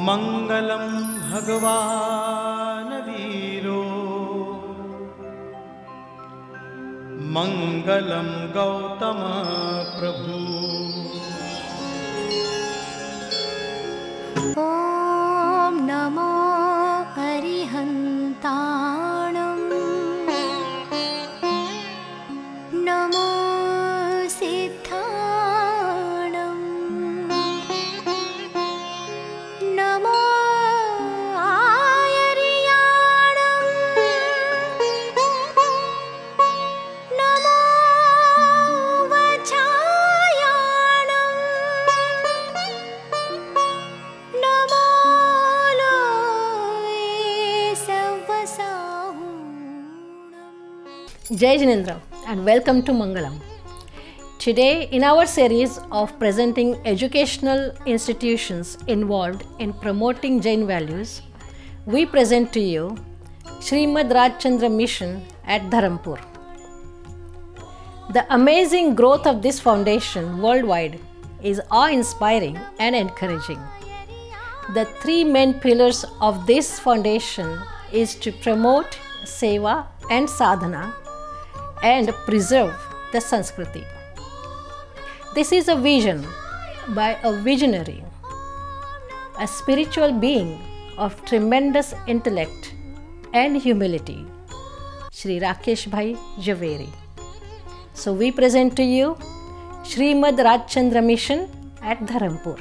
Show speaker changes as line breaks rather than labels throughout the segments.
मंगलम भगवान वीरो मंगलम गौतम प्रभु।
ओम नमो अरिहन्ताणं नमो सिद्धाणं नमो आयर्याणं नमो वचायाणं नमो लोये सर्वसाहूणम्।
Jai Jinendra and welcome to Mangalam. Today, in our series of presenting educational institutions involved in promoting Jain values, we present to you Shrimad Rajchandra Mission at Dharampur. The amazing growth of this foundation worldwide is awe-inspiring and encouraging. The three main pillars of this foundation is to promote seva and sadhana and preserve the Sanskriti. This is a vision by a visionary, a spiritual being of tremendous intellect and humility, Shri Rakeshbhai Jhaveri. So we present to you Shrimad Rajchandra Mission at Dharampur.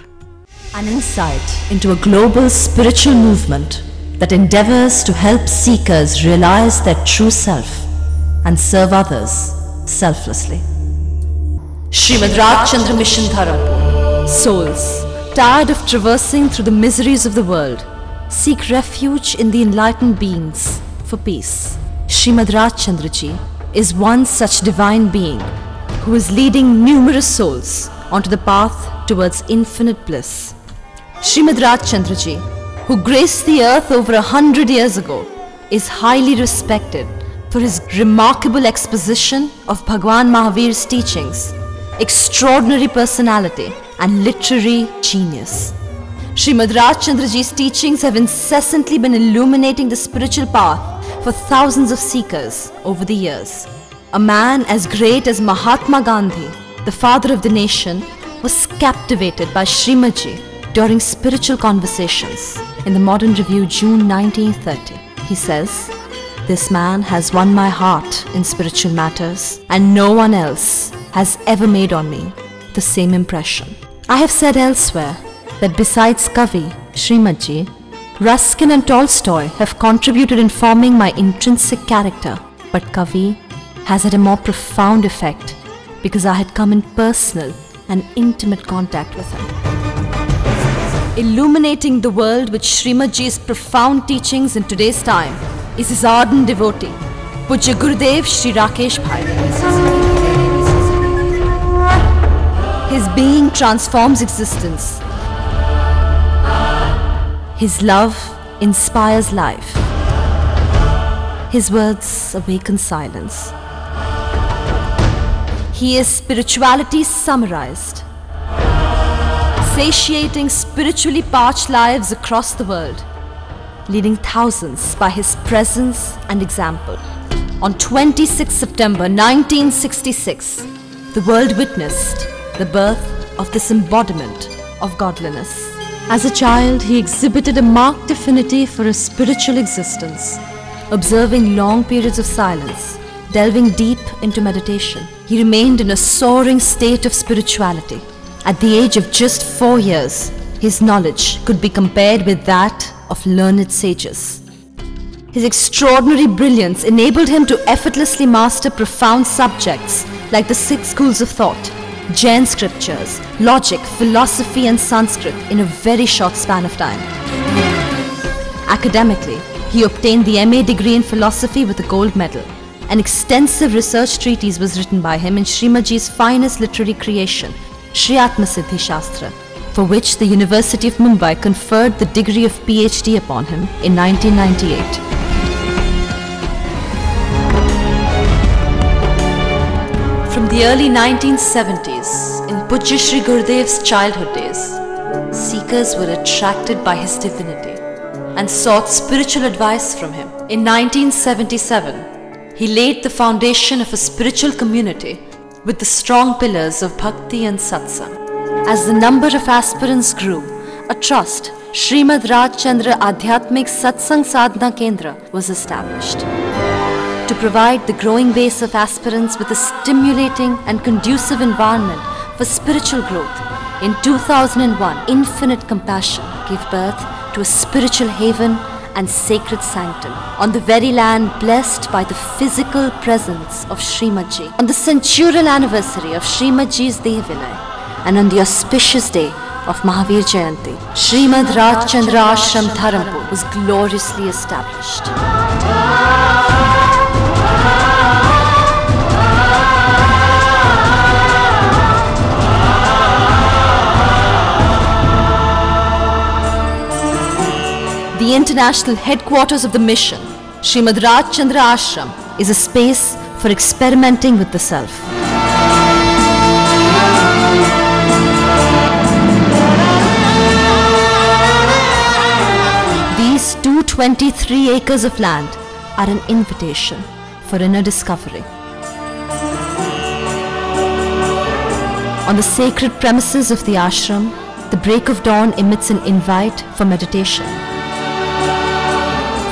An insight into a global spiritual movement that endeavors to help seekers realize their true self and serve others selflessly. Shrimad Rajchandra Mission Dharampur. Souls, tired of traversing through the miseries of the world, seek refuge in the enlightened beings for peace. Shrimad Rajchandra Ji is one such divine being who is leading numerous souls onto the path towards infinite bliss. Shrimad Rajchandra Ji, who graced the earth over 100 years ago, is highly respected for his remarkable exposition of Bhagwan Mahavir's teachings, extraordinary personality and literary genius. Shrimad Rajchandra Ji's teachings have incessantly been illuminating the spiritual path for thousands of seekers over the years. A man as great as Mahatma Gandhi, the father of the nation, was captivated by Shrimad Ji during spiritual conversations in the Modern Review, June 1930. He says, "This man has won my heart in spiritual matters, and no one else has ever made on me the same impression." I have said elsewhere that besides Kavi, Shrimad Ji, Ruskin and Tolstoy have contributed in forming my intrinsic character, but Kavi has had a more profound effect because I had come in personal and intimate contact with him. Illuminating the world with Shrimad Ji's profound teachings in today's time is his ardent devotee, Pujya Gurudev Shri Rakeshbhai. His being transforms existence. His love inspires life. His words awaken silence. He is spirituality summarized, satiating spiritually parched lives across the world, leading thousands by his presence and example. On 26 September 1966, the world witnessed the birth of this embodiment of godliness. As a child, he exhibited a marked affinity for a spiritual existence, observing long periods of silence, delving deep into meditation. He remained in a soaring state of spirituality. At the age of just 4 years, his knowledge could be compared with that of learned sages. His extraordinary brilliance enabled him to effortlessly master profound subjects like the 6 schools of thought, Jain scriptures, logic, philosophy and Sanskar in a very short span of time. Academically, he obtained the MA degree in philosophy with a gold medal. An extensive research treatise was written by him in Shrimad Ji's finest literary creation, Shri Atmasiddhi Shastra, for which the University of Mumbai conferred the degree of PhD upon him in 1998. From the early 1970s, in Pujya Shri Gurudev's childhood days, seekers seekers were attracted by his divinity and sought spiritual advice from him. In 1977, he laid the foundation of a spiritual community with the strong pillars of bhakti and satsang. As the number of aspirants grew, a trust, Shrimad Rajchandra Adhyatmik Satsang Sadhana Kendra, was established. To provide the growing base of aspirants with a stimulating and conducive environment for spiritual growth, in 2001, Infinite Compassion gave birth to a spiritual haven and sacred sanctum on the very land blessed by the physical presence of Shrimad Ji. On the centurial anniversary of Shrimad Ji's Dehavinay and on the auspicious day of Mahavir Jayanti, Shrimad Rajchandra Ashram Dharampur was gloriously established. The international headquarters of the mission, Shrimad Rajchandra Ashram, is a space for experimenting with the self. These 223 acres of land are an invitation for inner discovery. On the sacred premises of the ashram, the break of dawn emits an invite for meditation,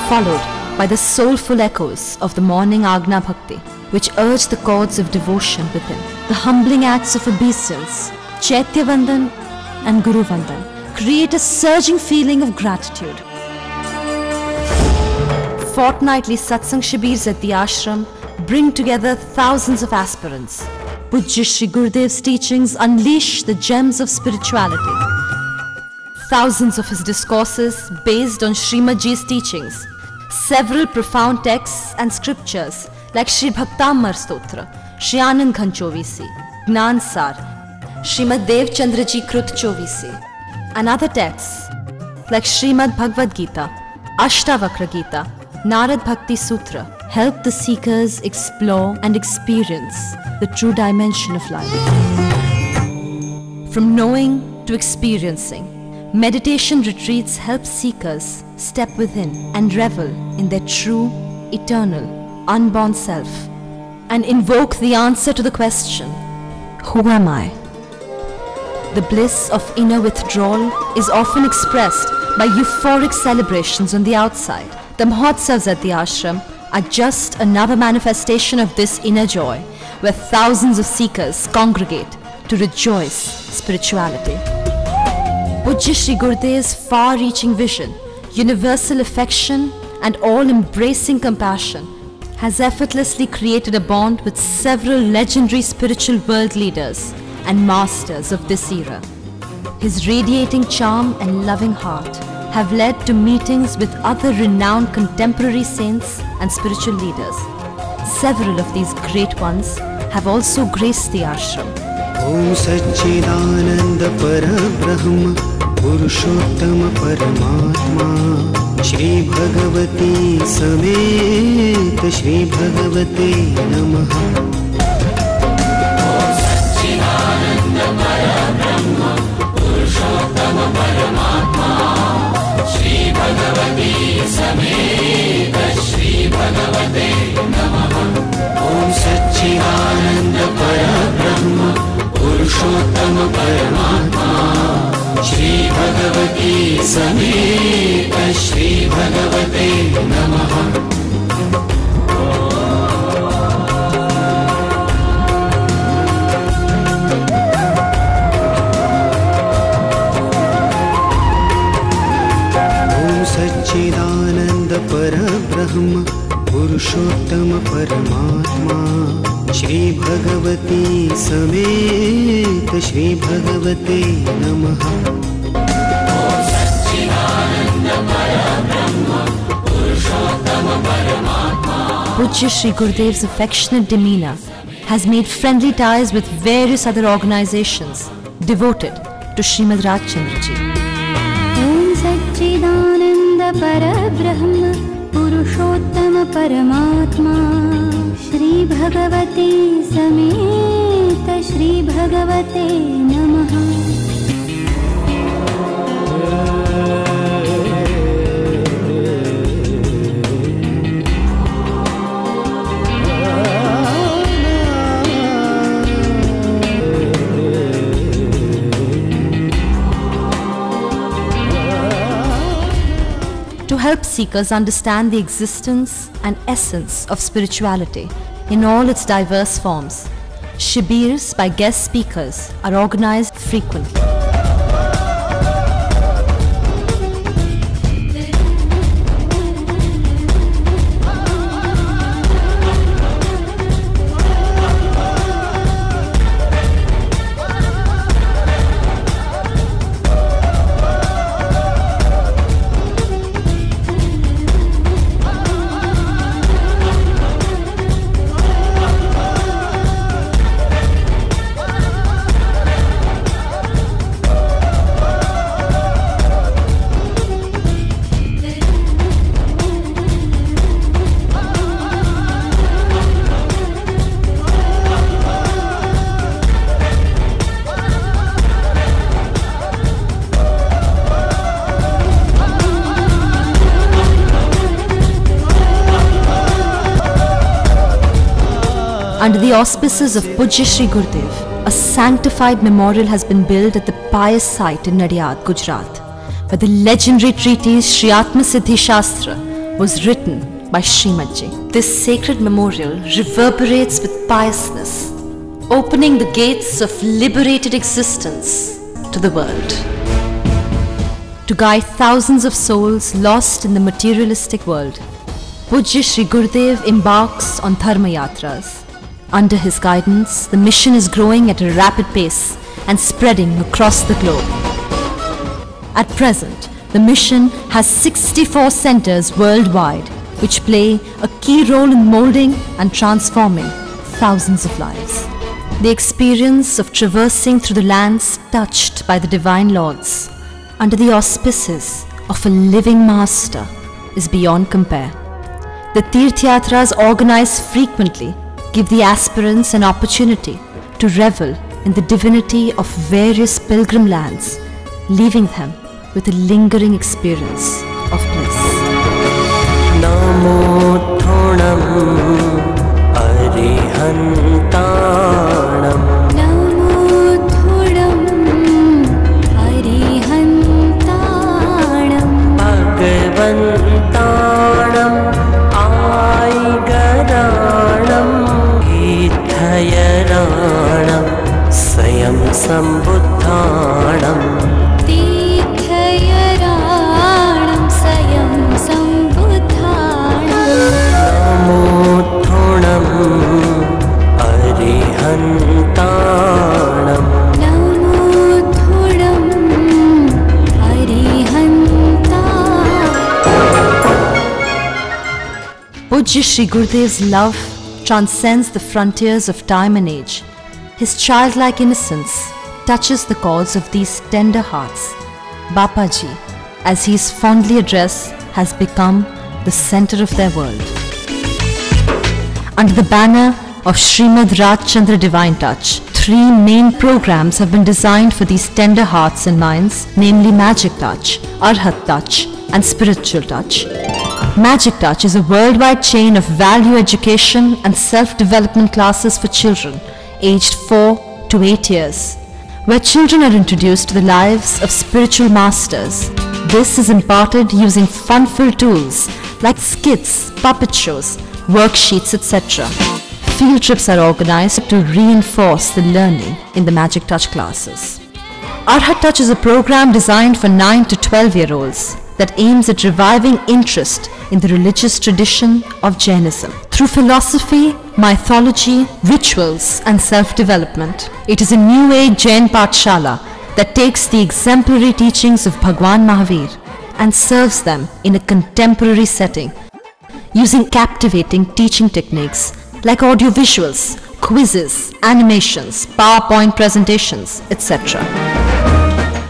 followed by the soulful echoes of the morning Agna Bhakti, which urge the chords of devotion within. The humbling acts of obeisance, Chaitya Vandan and Guru Vandan, create a surging feeling of gratitude. Fortnightly satsang shibirs at the ashram bring together thousands of aspirants. Pujya Shri Gurudev's teachings unleash the gems of spirituality. Thousands of his discourses based on Shrimad Ji's teachings, several profound texts and scriptures like Shri Bhaktamar Stotra, Shri Anand Ghan Chovisi, Gnan Sar, Shrimad Dev Chandra Ji Krut Chovisi, and other texts like Shrimad Bhagavad Gita, Ashtavakra Gita, Narad Bhakti Sutra help the seekers explore and experience the true dimension of life. From knowing to experiencing, meditation retreats help seekers step within and revel in their true, eternal, unborn self and invoke the answer to the question, who am I? The bliss of inner withdrawal is often expressed by euphoric celebrations on the outside. The Mahotsavs at the ashram are just another manifestation of this inner joy, where thousands of seekers congregate to rejoice spirituality. Pujya Shri Gurudev's far-reaching vision, universal affection and all-embracing compassion has effortlessly created a bond with several legendary spiritual world leaders and masters of this era. His radiating charm and loving heart have led to meetings with other renowned contemporary saints and spiritual leaders. Several of these great ones have also graced the ashram.
Om Satchidananda Parabrahma Purushottam Paramatma Shri Bhagavati Samet Shri Bhagavate Namaha. Om Satchidananda Parabrahma Purushottam Paramatma Shri Bhagavati Samet Shri Bhagavate Namaha. Om Satchidananda Parabrahma Purushottam Paramatma Shri Bhagavati Samet Shri Bhagavate Namaha. Satchidananda Parabrahma Purushottam Paramatma Shri Bhagavati Samet Shri Bhagavate Namaha. Om Satchidananda Parabrahma Purushottam Paramatma.
Pujya Shri Gurudev's affectionate demeanor has made friendly ties with various other organizations devoted to Shrimad Rajchandra Ji.
Om Satchidananda Parabrahma Purushottam Paramatma Shri Bhagavati Sameta Shri Bhagavate Namaha.
help seekers understand the existence and essence of spirituality in all its diverse forms. Shibirs by guest speakers are organized frequently. Under the auspices of Pujya Shri Gurudev, a sanctified memorial has been built at the pious site in Nadiyad, Gujarat, where the legendary treatise Shri Atma Siddhi Shastra was written by Shrimad Ji. This sacred memorial reverberates with piousness, opening the gates of liberated existence to the world. To guide thousands of souls lost in the materialistic world, Pujya Shri Gurudev embarks on Dharma Yatras. Under his guidance, the mission is growing at a rapid pace and spreading across the globe. At present, the mission has 64 centers worldwide, which play a key role in molding and transforming thousands of lives. The experience of traversing through the lands touched by the Divine Lords, under the auspices of a living master, is beyond compare. The Tirth Yatras organized frequently give the aspirants an opportunity to revel in the divinity of various pilgrim lands, leaving them with a lingering experience of bliss.
Namo Thonam Arihantanam
Namo Thudam Arihantanam
Bhagavantanam Aigaranam Githayaranam Sayam Sambuddhanam
Tirthayaranam Sayam Sambuddhanam
Namo Thonam Arihantanam
Namo Thudam Arihantanam.
Pujya Shri Gurudev's love transcends the frontiers of time and age. His childlike innocence touches the chords of these tender hearts. Bapaji, as he is fondly addressed, has become the center of their world. Under the banner of Shrimad Rajchandra Divine Touch, 3 main programs have been designed for these tender hearts and minds, namely Magic Touch, Arhat Touch, and Spiritual Touch. Magic Touch is a worldwide chain of value education and self-development classes for children aged 4 to 8 years, where children are introduced to the lives of spiritual masters. This is imparted using fun-filled tools like skits, puppet shows, worksheets, etc. Field trips are organized to reinforce the learning in the Magic Touch classes. Arhat Touch is a program designed for 9 to 12-year-olds that aims at reviving interest in the religious tradition of Jainism. Through philosophy, mythology, rituals, and self-development, it is a new age Jain Pathshala that takes the exemplary teachings of Bhagwan Mahavir and serves them in a contemporary setting, using captivating teaching techniques like audiovisuals, quizzes, animations, PowerPoint presentations, etc.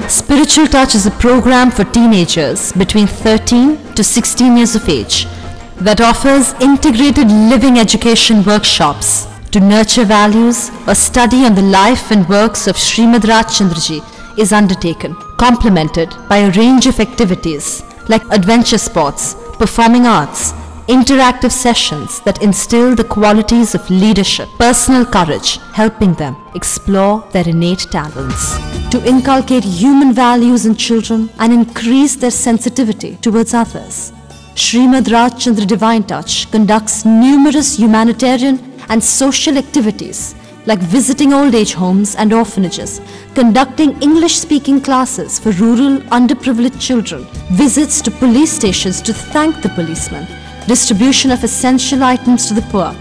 Spiritual Touch is a program for teenagers between 13 to 16 years of age that offers integrated living education workshops to nurture values. A study on the life and works of Shrimad Rajchandra Ji is undertaken, complemented by a range of activities like adventure sports, performing arts, interactive sessions that instill the qualities of leadership, personal courage, helping them explore their innate talents. To inculcate human values in children and increase their sensitivity towards others, Shrimad Rajchandra Divine Touch conducts numerous humanitarian and social activities like visiting old age homes and orphanages, conducting English-speaking classes for rural underprivileged children, visits to police stations to thank the policemen, distribution of essential items to the poor,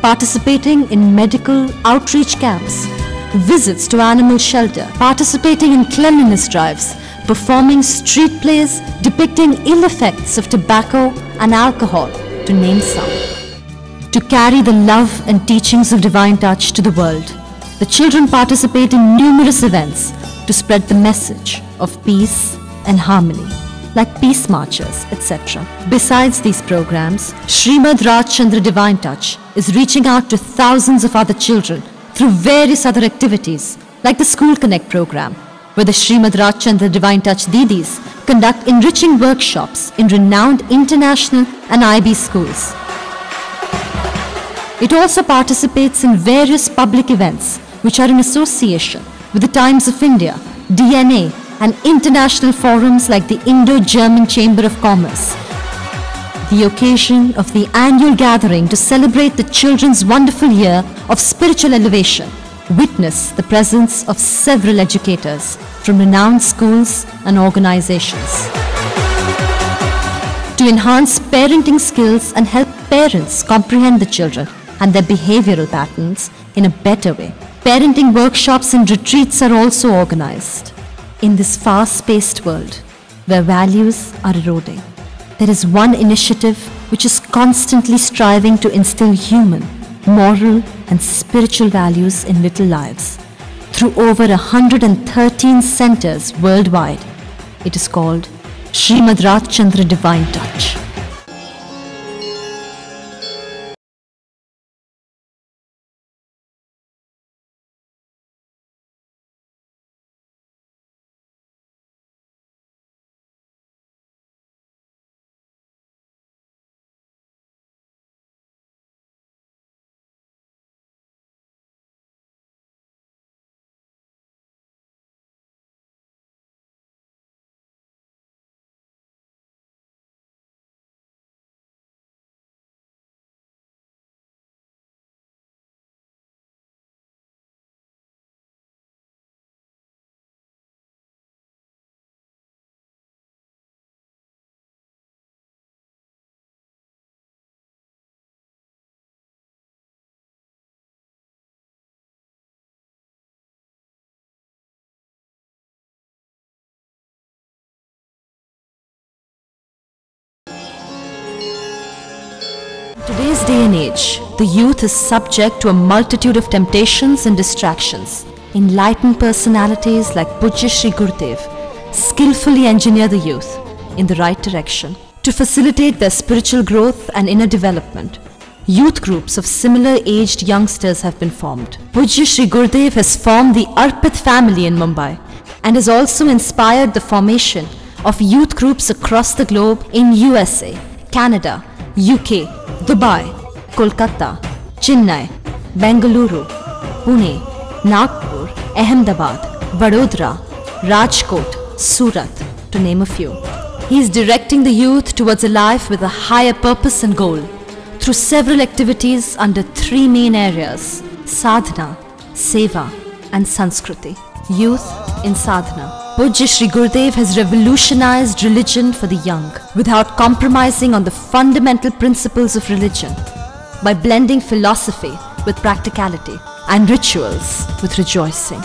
participating in medical outreach camps, visits to animal shelter, participating in cleanliness drives, performing street plays depicting ill effects of tobacco and alcohol, to name some. To carry the love and teachings of Divine Touch to the world, the children participate in numerous events to spread the message of peace and harmony, like peace marches, etc. Besides these programs, Shrimad Rajchandra Divine Touch is reaching out to thousands of other children through various other activities, like the School Connect program, where the Shrimad Rajchandra Divine Touch Didis conduct enriching workshops in renowned international and IB schools. It also participates in various public events which are in association with the Times of India, DNA, and international forums like the Indo-German Chamber of Commerce. The occasion of the annual gathering to celebrate the children's wonderful year of spiritual elevation witness the presence of several educators from renowned schools and organizations. To enhance parenting skills and help parents comprehend the children and their behavioral patterns in a better way, parenting workshops and retreats are also organized. In this fast-paced world, where values are eroding, there is one initiative which is constantly striving to instill human, moral and spiritual values in little lives. Through over 113 centers worldwide, it is called Shrimad Rajchandra Divine Touch. In today's day and age, the youth is subject to a multitude of temptations and distractions. Enlightened personalities like Pujya Shri Gurudev skillfully engineer the youth in the right direction to facilitate their spiritual growth and inner development. Youth groups of similar aged youngsters have been formed. Pujya Shri Gurudev has formed the Arpit family in Mumbai and has also inspired the formation of youth groups across the globe in USA, Canada, UK, Dubai, Kolkata, Chennai, Bengaluru, Pune, Nagpur, Ahmedabad, Vadodara, Rajkot, Surat, to name a few. He is directing the youth towards a life with a higher purpose and goal through several activities under three main areas: sadhana, seva and sanskriti. Youth in sadhana. Pujya Shri Gurudev has revolutionized religion for the young without compromising on the fundamental principles of religion by blending philosophy with practicality and rituals with rejoicing.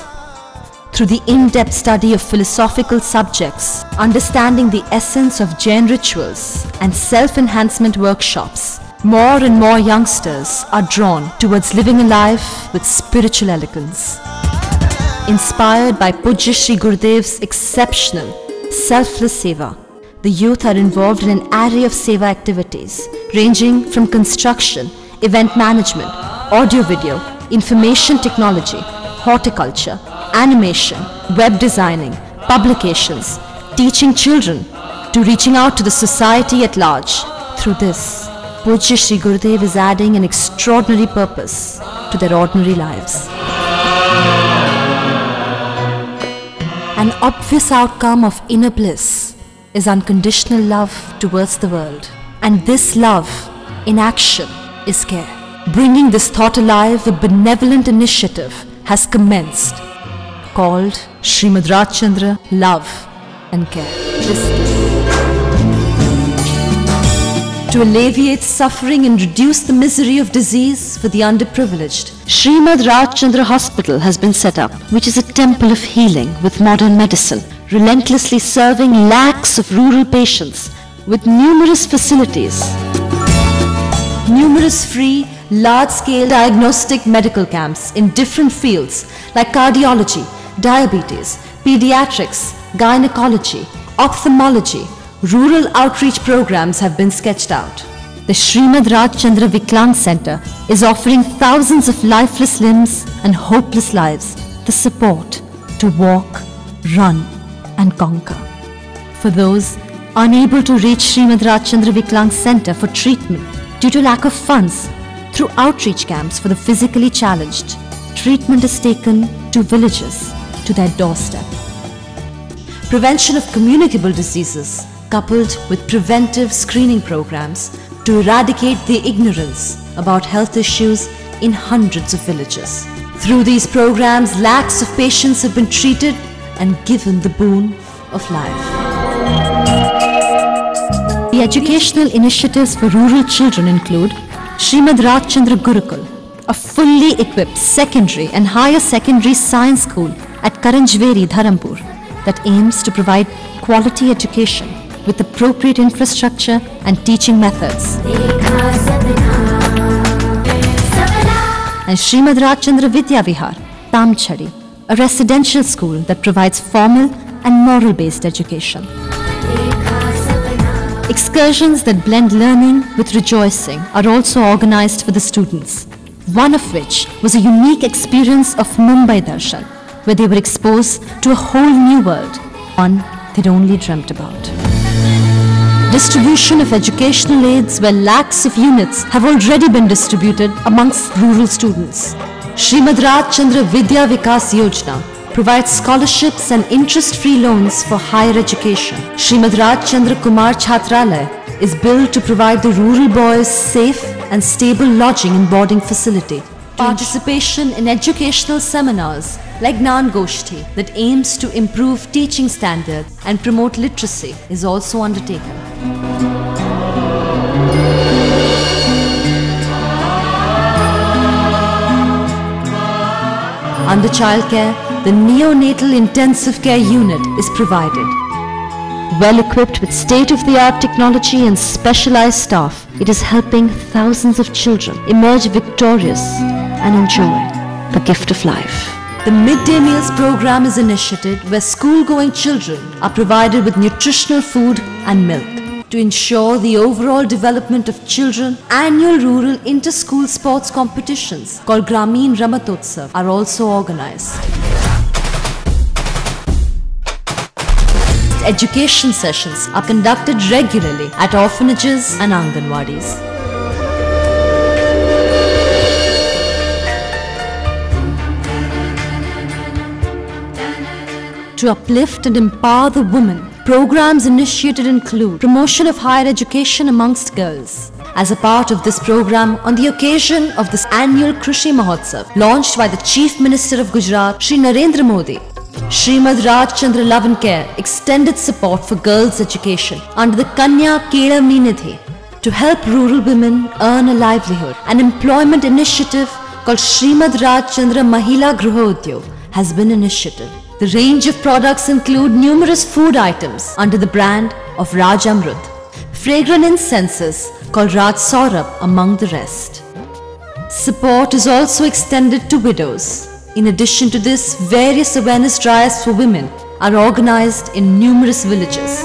Through the in-depth study of philosophical subjects, understanding the essence of Jain rituals and self-enhancement workshops, more and more youngsters are drawn towards living a life with spiritual elegance. Inspired by Pujya Shri Gurudev's exceptional, selfless seva, the youth are involved in an array of seva activities ranging from construction, event management, audio-video, information technology, horticulture, animation, web designing, publications, teaching children, to reaching out to the society at large. Through this, Pujya Shri Gurudev is adding an extraordinary purpose to their ordinary lives. An obvious outcome of inner bliss is unconditional love towards the world. And this love in action is care. Bringing this thought alive, a benevolent initiative has commenced called Shrimad Rajchandra Love and Care. To alleviate suffering and reduce the misery of disease for the underprivileged, Shrimad Rajchandra Hospital has been set up, which is a temple of healing with modern medicine, relentlessly serving lakhs of rural patients with numerous facilities. Numerous free, large-scale diagnostic medical camps in different fields like cardiology, diabetes, pediatrics, gynecology, ophthalmology, rural outreach programs have been sketched out. The Shrimad Rajchandra Viklang Center is offering thousands of lifeless limbs and hopeless lives the support to walk, run and conquer. For those unable to reach Shrimad Rajchandra Viklang Center for treatment due to lack of funds, through outreach camps for the physically challenged, treatment is taken to villages, to their doorstep. Prevention of communicable diseases coupled with preventive screening programs to eradicate the ignorance about health issues in hundreds of villages. Through these programs, lakhs of patients have been treated and given the boon of life. The educational initiatives for rural children include Shrimad Rajchandra Gurukul, a fully equipped secondary and higher secondary science school at Karanjveri, Dharampur, that aims to provide quality education with appropriate infrastructure and teaching methods. And Shrimad Rajchandra Vidya Vihar, Tamchadi, a residential school that provides formal and moral-based education. Excursions that blend learning with rejoicing are also organized for the students, one of which was a unique experience of Mumbai Darshan, where they were exposed to a whole new world, one they'd only dreamt about. Distribution of educational aids where lakhs of units have already been distributed amongst rural students. Shrimad Rajchandra Vidya Vikas Yojana provides scholarships and interest-free loans for higher education. Shrimad Rajchandra Kumar Chhatralaya is built to provide the rural boys safe and stable lodging and boarding facility. Participation in educational seminars like Gnan Goshti that aims to improve teaching standards and promote literacy is also undertaken. Under childcare, the neonatal intensive care unit is provided. Well equipped with state-of-the-art technology and specialized staff, it is helping thousands of children emerge victorious and enjoy the gift of life. The Midday Meals program is initiated where school-going children are provided with nutritional food and milk. To ensure the overall development of children, annual rural inter-school sports competitions called Grameen Ramatotsav are also organized. Education sessions are conducted regularly at orphanages and Anganwadis. To uplift and empower the women, programs initiated include promotion of higher education amongst girls. As a part of this program, on the occasion of this annual Krishi Mahotsav, launched by the Chief Minister of Gujarat, Shri Narendra Modi, Shrimad Rajchandra Love and Care extended support for girls' education under the Kanya Kelavani Nidhi to help rural women earn a livelihood. An employment initiative called Shrimad Rajchandra Mahila Gruha Udyog has been initiated. The range of products include numerous food items under the brand of Raj Amrut, fragrant incenses called Raj Saurabh among the rest. Support is also extended to widows. In addition to this, various awareness drives for women are organized in numerous villages.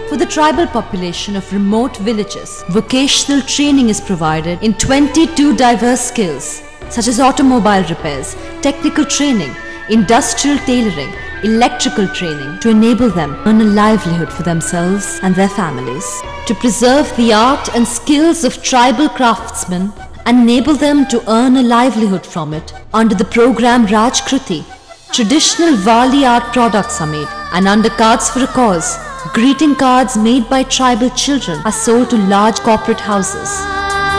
For the tribal population of remote villages, vocational training is provided in 22 diverse skills such as automobile repairs, technical training, industrial tailoring, electrical training to enable them earn a livelihood for themselves and their families. To preserve the art and skills of tribal craftsmen and enable them to earn a livelihood from it, under the program Rajkriti, Traditional Wali art products are made, and undercards for a cause. Greeting cards made by tribal children are sold to large corporate houses.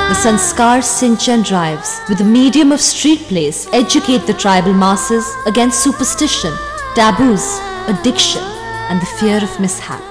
The Sanskar Sinchan drives, with the medium of street plays, educate the tribal masses against superstition, taboos, addiction, and the fear of mishap.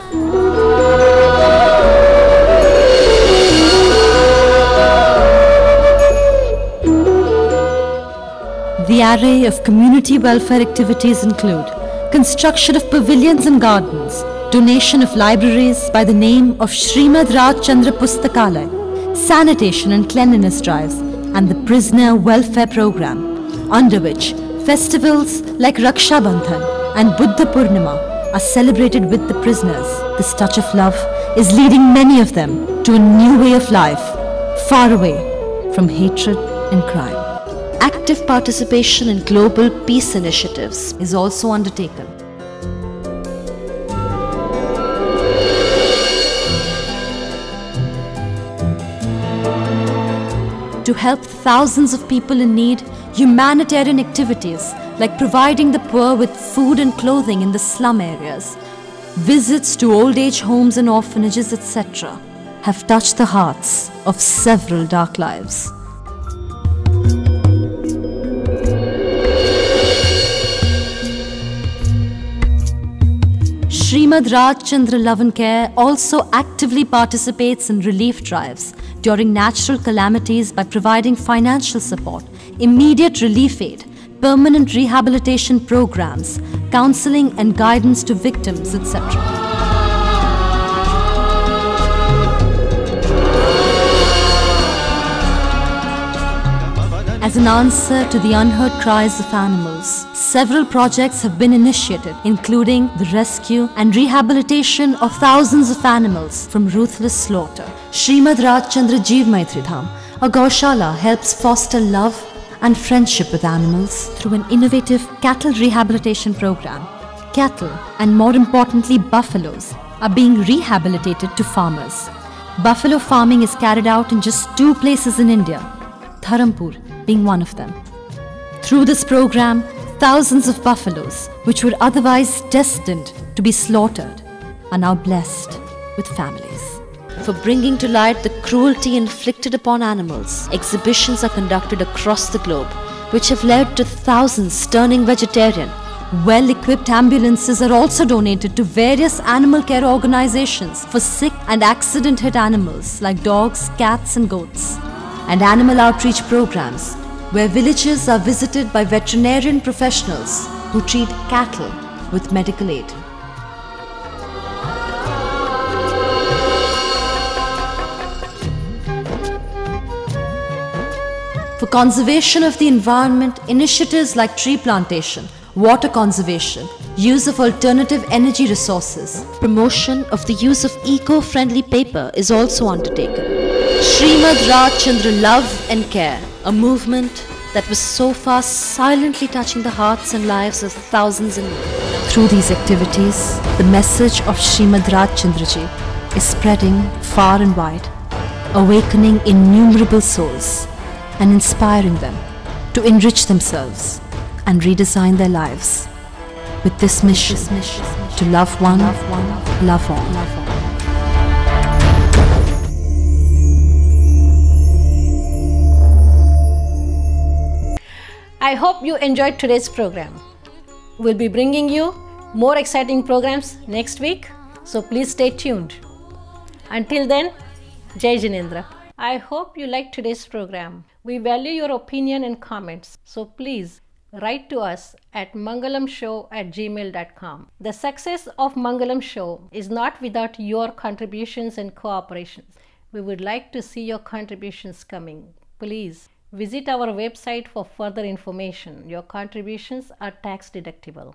The array of community welfare activities include construction of pavilions and gardens, donation of libraries by the name of Shrimad Rajchandra Pustakalay, sanitation and cleanliness drives, and the prisoner welfare program, under which festivals like Raksha Bandhan and Buddha Purnima are celebrated with the prisoners. This touch of love is leading many of them to a new way of life, far away from hatred and crime. Active participation in global peace initiatives is also undertaken. To help thousands of people in need, humanitarian activities like providing the poor with food and clothing in the slum areas, visits to old age homes and orphanages, etc., have touched the hearts of several dark lives. Shrimad Rajchandra Love and Care also actively participates in relief drives during natural calamities by providing financial support, immediate relief aid, permanent rehabilitation programs, counseling and guidance to victims, etc. As an answer to the unheard cries of animals, several projects have been initiated, including the rescue and rehabilitation of thousands of animals from ruthless slaughter. Shrimad Rajchandra Jhaveri Dham, a Gaushala, helps foster love and friendship with animals through an innovative cattle rehabilitation program. Cattle, and more importantly buffaloes, are being rehabilitated to farmers. Buffalo farming is carried out in just 2 places in India, Dharampur being one of them. Through this program, thousands of buffaloes, which were otherwise destined to be slaughtered, are now blessed with families. For bringing to light the cruelty inflicted upon animals, exhibitions are conducted across the globe, which have led to thousands turning vegetarian. Well-equipped ambulances are also donated to various animal care organizations for sick and accident-hit animals like dogs, cats and goats, and animal outreach programs where villages are visited by veterinarian professionals who treat cattle with medical aid. For conservation of the environment, initiatives like tree plantation, water conservation, use of alternative energy resources, promotion of the use of eco-friendly paper is also undertaken. Shrimad Rajchandra Love and Care, a movement that was so far silently touching the hearts and lives of thousands in need. Through these activities, the message of Shrimad Rajchandraji is spreading far and wide, awakening innumerable souls and inspiring them to enrich themselves and redesign their lives with this mission to love one, love all.
I hope you enjoyed today's program. We'll be bringing you more exciting programs next week, so please stay tuned. Until then, Jai Jinendra. I hope you liked today's program. We value your opinion and comments, so please write to us at mangalamshow@gmail.com. The success of Mangalam Show is not without your contributions and cooperations. We would like to see your contributions coming. Please visit our website for further information. Your contributions are tax deductible.